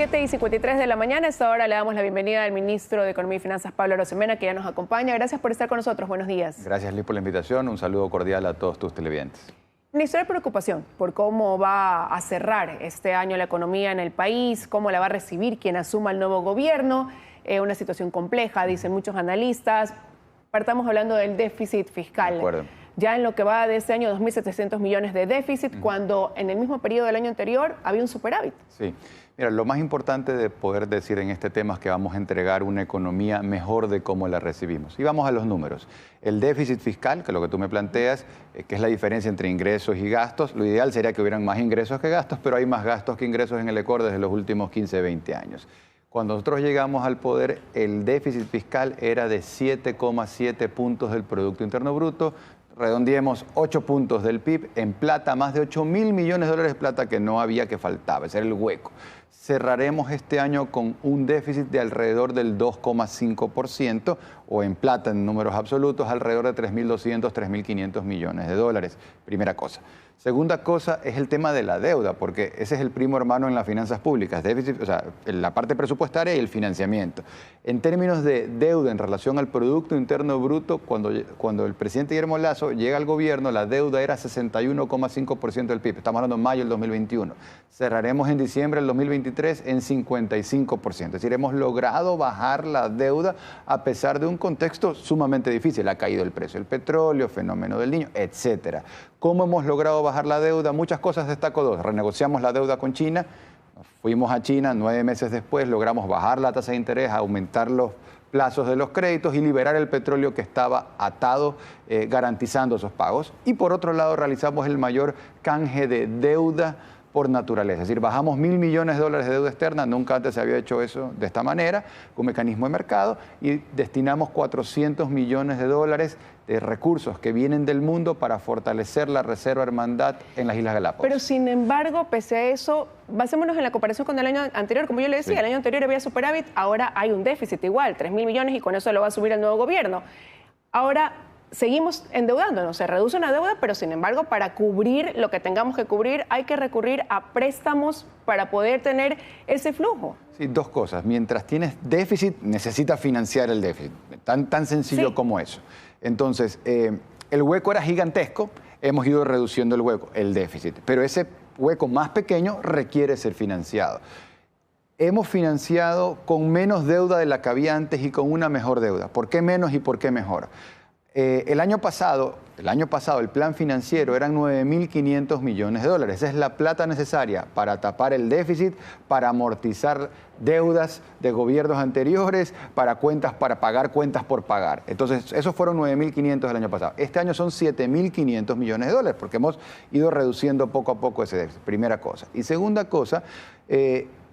7:53 de la mañana. A esta hora le damos la bienvenida al ministro de Economía y Finanzas, Pablo Arosemena, que ya nos acompaña. Gracias por estar con nosotros. Buenos días. Gracias, Liz, por la invitación. Un saludo cordial a todos tus televidentes. Ministro, hay preocupación por cómo va a cerrar este año la economía en el país, cómo la va a recibir quien asuma el nuevo gobierno. Una situación compleja, dicen muchos analistas. Partamos hablando del déficit fiscal. De acuerdo. Ya en lo que va de este año, 2.700 millones de déficit, cuando en el mismo periodo del año anterior había un superávit. Sí. Mira, lo más importante de poder decir en este tema es que vamos a entregar una economía mejor de cómo la recibimos. Y vamos a los números. El déficit fiscal, que es lo que tú me planteas, que es la diferencia entre ingresos y gastos, lo ideal sería que hubieran más ingresos que gastos, pero hay más gastos que ingresos en el ECOR desde los últimos 15, 20 años. Cuando nosotros llegamos al poder, el déficit fiscal era de 7,7 puntos del Producto Interno Bruto, redondeemos 8 puntos del PIB, en plata, más de 8.000 millones de dólares de plata que no había, que faltaba, ese era el hueco. Cerraremos este año con un déficit de alrededor del 2,5%, o en plata, en números absolutos, alrededor de 3.200, 3.500 millones de dólares. Primera cosa. Segunda cosa es el tema de la deuda, porque ese es el primo hermano en las finanzas públicas, déficit, o sea, la parte presupuestaria y el financiamiento. En términos de deuda en relación al Producto Interno Bruto, cuando el presidente Guillermo Lasso llega al gobierno, la deuda era 61,5% del PIB. Estamos hablando de mayo del 2021. Cerraremos en diciembre del 2023 en 55%. Es decir, hemos logrado bajar la deuda a pesar de un contexto sumamente difícil. Ha caído el precio del petróleo, fenómeno del Niño, etcétera. ¿Cómo hemos logrado bajar la deuda? Muchas cosas, destaco dos. Renegociamos la deuda con China, fuimos a China, 9 meses después logramos bajar la tasa de interés, aumentar los plazos de los créditos y liberar el petróleo que estaba atado, garantizando esos pagos. Y por otro lado, realizamos el mayor canje de deuda por naturaleza, es decir, bajamos 1.000 millones de dólares de deuda externa, nunca antes se había hecho eso de esta manera, con mecanismo de mercado, y destinamos 400 millones de dólares de recursos que vienen del mundo para fortalecer la Reserva Hermandad en las Islas Galápagos. Pero sin embargo, pese a eso, basémonos en la comparación con el año anterior, como yo le decía, sí. El año anterior había superávit, ahora hay un déficit igual, 3.000 millones, y con eso lo va a subir el nuevo gobierno. Ahora seguimos endeudándonos, se reduce una deuda, pero sin embargo, para cubrir lo que tengamos que cubrir, hay que recurrir a préstamos para poder tener ese flujo. Sí, dos cosas. Mientras tienes déficit, necesitas financiar el déficit. Tan sencillo como eso. Entonces, el hueco era gigantesco, hemos ido reduciendo el hueco, el déficit, pero ese hueco más pequeño requiere ser financiado. Hemos financiado con menos deuda de la que había antes y con una mejor deuda. ¿Por qué menos y por qué mejor? El año pasado el plan financiero eran 9.500 millones de dólares. Esa es la plata necesaria para tapar el déficit, para amortizar deudas de gobiernos anteriores, para pagar cuentas por pagar. Entonces, esos fueron 9.500 del año pasado. Este año son 7.500 millones de dólares, porque hemos ido reduciendo poco a poco ese déficit. Primera cosa. Y segunda cosa,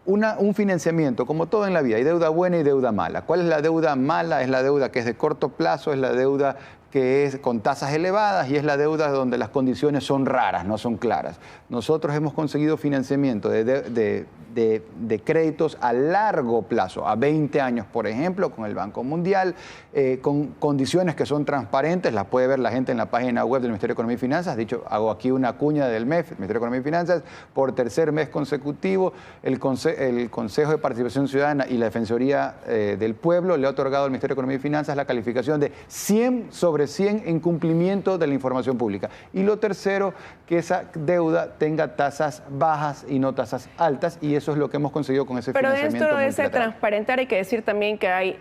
un financiamiento, como todo en la vida, hay deuda buena y deuda mala. ¿Cuál es la deuda mala? Es la deuda que es de corto plazo, es la deuda que es con tasas elevadas y es la deuda donde las condiciones son raras, no son claras. Nosotros hemos conseguido financiamiento de créditos a largo plazo, a 20 años, por ejemplo, con el Banco Mundial, con condiciones que son transparentes, las puede ver la gente en la página web del Ministerio de Economía y Finanzas. Dicho, hago aquí una cuña del MEF, el Ministerio de Economía y Finanzas, por tercer mes consecutivo, el Consejo de Participación Ciudadana y la Defensoría del Pueblo le ha otorgado al Ministerio de Economía y Finanzas la calificación de 100 sobre 100 en cumplimiento de la información pública. Y lo tercero, que esa deuda tenga tasas bajas y no tasas altas, y eso es lo que hemos conseguido con ese financiamiento multilateral. Pero dentro de ese transparentar hay que decir también que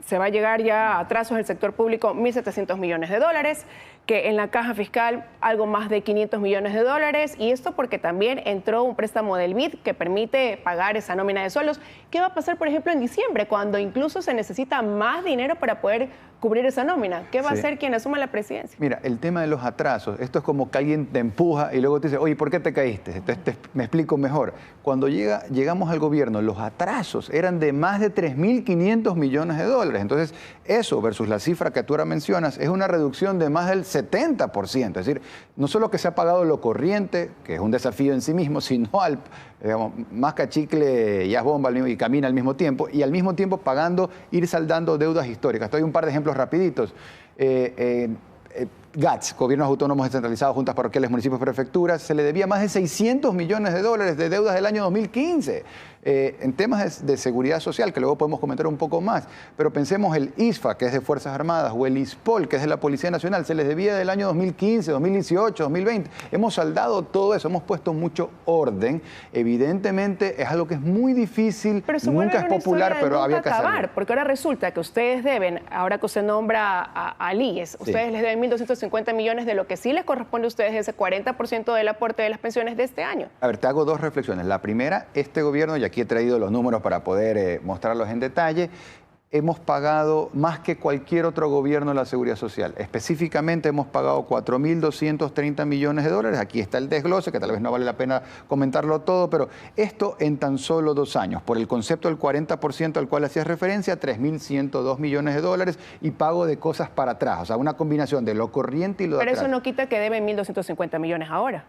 se va a llegar ya a atrasos del sector público 1.700 millones de dólares, que en la caja fiscal algo más de 500 millones de dólares, y esto porque también entró un préstamo del BID que permite pagar esa nómina de sueldos. ¿Qué va a pasar, por ejemplo, en diciembre, cuando incluso se necesita más dinero para poder cubrir esa nómina? ¿Qué va a hacer quien asuma la presidencia? Mira, el tema de los atrasos, esto es como que alguien te empuja y luego te dice, oye, ¿por qué te caíste? Entonces me explico mejor. Cuando llegamos al gobierno, los atrasos eran de más de 3.500 millones de dólares. Entonces, eso versus la cifra que tú ahora mencionas es una reducción de más del 70%. Es decir, no solo que se ha pagado lo corriente, que es un desafío en sí mismo, sino más cachicle y haz bomba y camina al mismo tiempo, y al mismo tiempo ir saldando deudas históricas. Esto hay un par de ejemplos rapiditos. GATS, Gobiernos Autónomos Descentralizados, Juntas Parroquiales, Municipios, Prefecturas, se le debía más de 600 millones de dólares de deudas del año 2015. En temas de seguridad social, que luego podemos comentar un poco más, pero pensemos el ISFA, que es de Fuerzas Armadas, o el ISPOL, que es de la Policía Nacional, se les debía del año 2015, 2018, 2020. Hemos saldado todo eso, hemos puesto mucho orden. Evidentemente es algo que es muy difícil, nunca es popular, pero había que hacerlo. Porque ahora resulta que ustedes deben, ahora que usted nombra al IES, ustedes les deben 1.250 millones de lo que sí les corresponde a ustedes, ese 40% del aporte de las pensiones de este año. A ver, te hago dos reflexiones. La primera, este gobierno, y aquí he traído los números para poder mostrarlos en detalle, hemos pagado más que cualquier otro gobierno de la Seguridad Social. Específicamente hemos pagado 4.230 millones de dólares. Aquí está el desglose, que tal vez no vale la pena comentarlo todo, pero esto en tan solo 2 años. Por el concepto del 40% al cual hacías referencia, 3.102 millones de dólares y pago de cosas para atrás. O sea, una combinación de lo corriente y lo de atrás. Pero eso no quita que deben 1.250 millones ahora.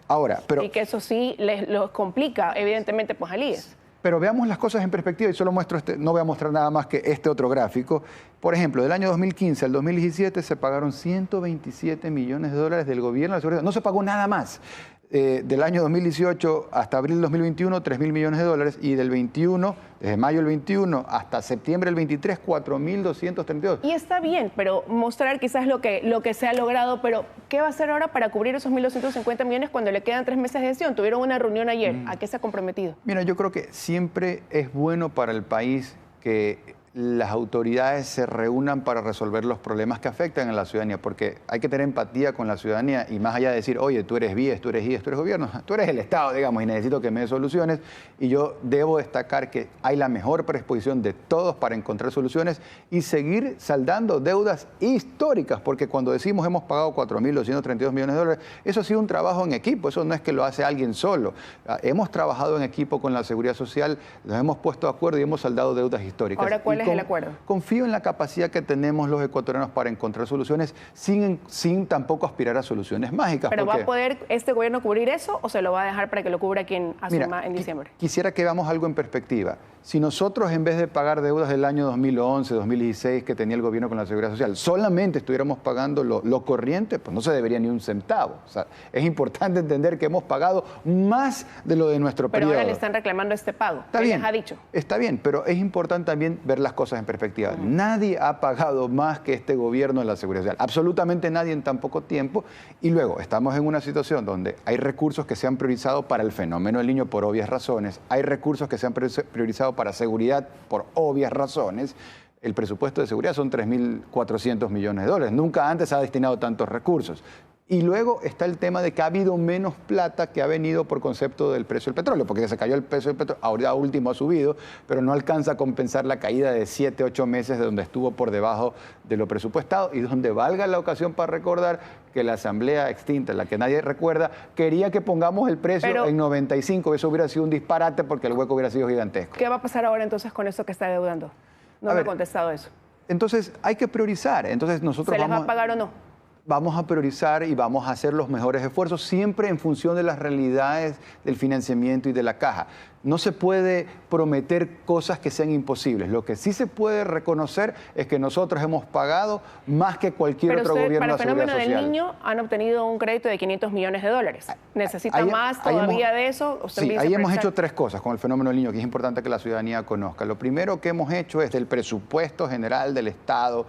Y que eso sí los complica, evidentemente, pues al IES. Pero veamos las cosas en perspectiva y solo muestro no voy a mostrar nada más que este otro gráfico. Por ejemplo, del año 2015 al 2017 se pagaron 127 millones de dólares del gobierno de la Seguridad. No se pagó nada más. Del año 2018 hasta abril del 2021, 3.000 millones de dólares, y del 21, desde mayo del 21 hasta septiembre del 23, 4.232. Y está bien, pero mostrar quizás lo que se ha logrado, pero ¿qué va a hacer ahora para cubrir esos 1.250 millones cuando le quedan 3 meses de gestión? Tuvieron una reunión ayer, ¿a qué se ha comprometido? Mira, yo creo que siempre es bueno para el país que las autoridades se reúnan para resolver los problemas que afectan a la ciudadanía, porque hay que tener empatía con la ciudadanía y más allá de decir, oye, tú eres BIES, tú eres IES, tú eres gobierno, tú eres el Estado, digamos, y necesito que me dé soluciones, y yo debo destacar que hay la mejor predisposición de todos para encontrar soluciones y seguir saldando deudas históricas, porque cuando decimos hemos pagado 4.232 millones de dólares, eso ha sido un trabajo en equipo, eso no es que lo hace alguien solo. Hemos trabajado en equipo con la Seguridad Social, nos hemos puesto de acuerdo y hemos saldado deudas históricas. Ahora, ¿cuál es el acuerdo? Confío en la capacidad que tenemos los ecuatorianos para encontrar soluciones sin tampoco aspirar a soluciones mágicas. ¿Pero va a poder este gobierno cubrir eso o se lo va a dejar para que lo cubra quien asuma en diciembre? Quisiera que veamos algo en perspectiva. Si nosotros, en vez de pagar deudas del año 2011, 2016 que tenía el gobierno con la Seguridad Social, solamente estuviéramos pagando lo corriente, pues no se debería ni un centavo. O sea, es importante entender que hemos pagado más de lo de nuestro periodo. Pero ahora le están reclamando este pago. Está bien, les ha dicho. Está bien, pero es importante también ver las cosas en perspectiva. Nadie ha pagado más que este gobierno de la Seguridad Social. Absolutamente nadie en tan poco tiempo. Y luego estamos en una situación donde hay recursos que se han priorizado para el fenómeno del Niño por obvias razones. Hay recursos que se han priorizado para seguridad por obvias razones. El presupuesto de seguridad son 3.400 millones de dólares. Nunca antes se ha destinado tantos recursos. Y luego está el tema de que ha habido menos plata que ha venido por concepto del precio del petróleo, porque se cayó el precio del petróleo, ahora último ha subido, pero no alcanza a compensar la caída de 7, 8 meses de donde estuvo por debajo de lo presupuestado y donde valga la ocasión para recordar que la asamblea extinta, la que nadie recuerda, quería que pongamos el precio en 95, eso hubiera sido un disparate porque el hueco hubiera sido gigantesco. ¿Qué va a pasar ahora entonces con esto que está deudando? No me ha contestado eso. Entonces hay que priorizar, entonces nosotros ¿Se les va a pagar o no? Vamos a priorizar y vamos a hacer los mejores esfuerzos, siempre en función de las realidades del financiamiento y de la caja. No se puede prometer cosas que sean imposibles. Lo que sí se puede reconocer es que nosotros hemos pagado más que cualquier otro gobierno de la Seguridad Social. Para el fenómeno del Niño han obtenido un crédito de 500 millones de dólares. ¿Necesita más todavía de eso? Sí, ahí hemos hecho 3 cosas con el fenómeno del Niño que es importante que la ciudadanía conozca. Lo primero que hemos hecho es del presupuesto general del Estado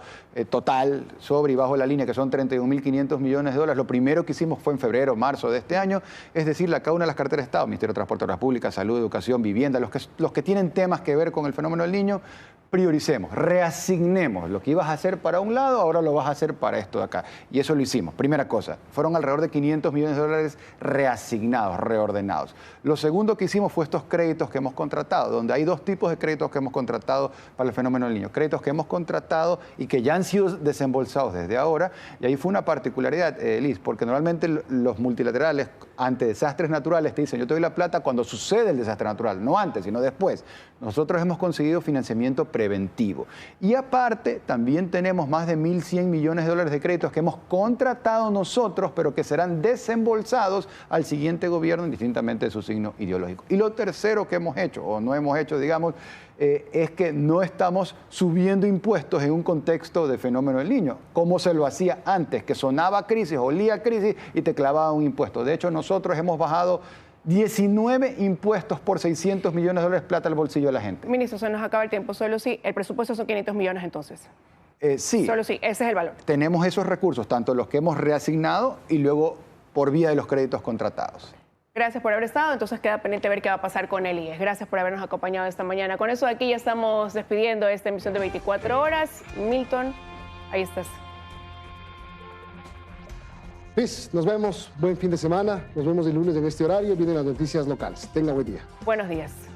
total, sobre y bajo la línea, que son 31.500 millones de dólares. Lo primero que hicimos fue en febrero, marzo de este año, es decirle a cada una de las carteras de Estado, Ministerio de Transporte, Obras Públicas, Salud, Educación, Vivienda, los que tienen temas que ver con el fenómeno del Niño, prioricemos, reasignemos. Lo que ibas a hacer para un lado, ahora lo vas a hacer para esto de acá. Y eso lo hicimos. Primera cosa, fueron alrededor de 500 millones de dólares reasignados, reordenados. Lo segundo que hicimos fue estos créditos que hemos contratado, donde hay 2 tipos de créditos que hemos contratado para el fenómeno del Niño. Créditos que hemos contratado y que ya han sido desembolsados desde ahora. Y ahí fue una particularidad, Liz, porque normalmente los multilaterales ante desastres naturales te dicen, yo te doy la plata cuando sucede el desastre natural, no antes, sino después. Nosotros hemos conseguido financiamiento preventivo. Y aparte, también tenemos más de 1.100 millones de dólares de créditos que hemos contratado nosotros, pero que serán desembolsados al siguiente gobierno, indistintamente de su signo ideológico. Y lo tercero que hemos hecho, o no hemos hecho, digamos, es que no estamos subiendo impuestos en un contexto de fenómeno del Niño, como se lo hacía antes, que sonaba crisis, olía crisis y te clavaba un impuesto. De hecho, nosotros hemos bajado 19 impuestos por 600 millones de dólares, plata al bolsillo de la gente. Ministro, se nos acaba el tiempo. Solo si el presupuesto son 500 millones entonces. Sí. Solo si, ese es el valor. Tenemos esos recursos, tanto los que hemos reasignado y luego por vía de los créditos contratados. Gracias por haber estado. Entonces queda pendiente ver qué va a pasar con el IES. Gracias por habernos acompañado esta mañana. Con eso aquí ya estamos despidiendo esta emisión de 24 horas. Milton, ahí estás. Luis, nos vemos. Buen fin de semana. Nos vemos el lunes en este horario. Vienen las noticias locales. Tenga buen día. Buenos días.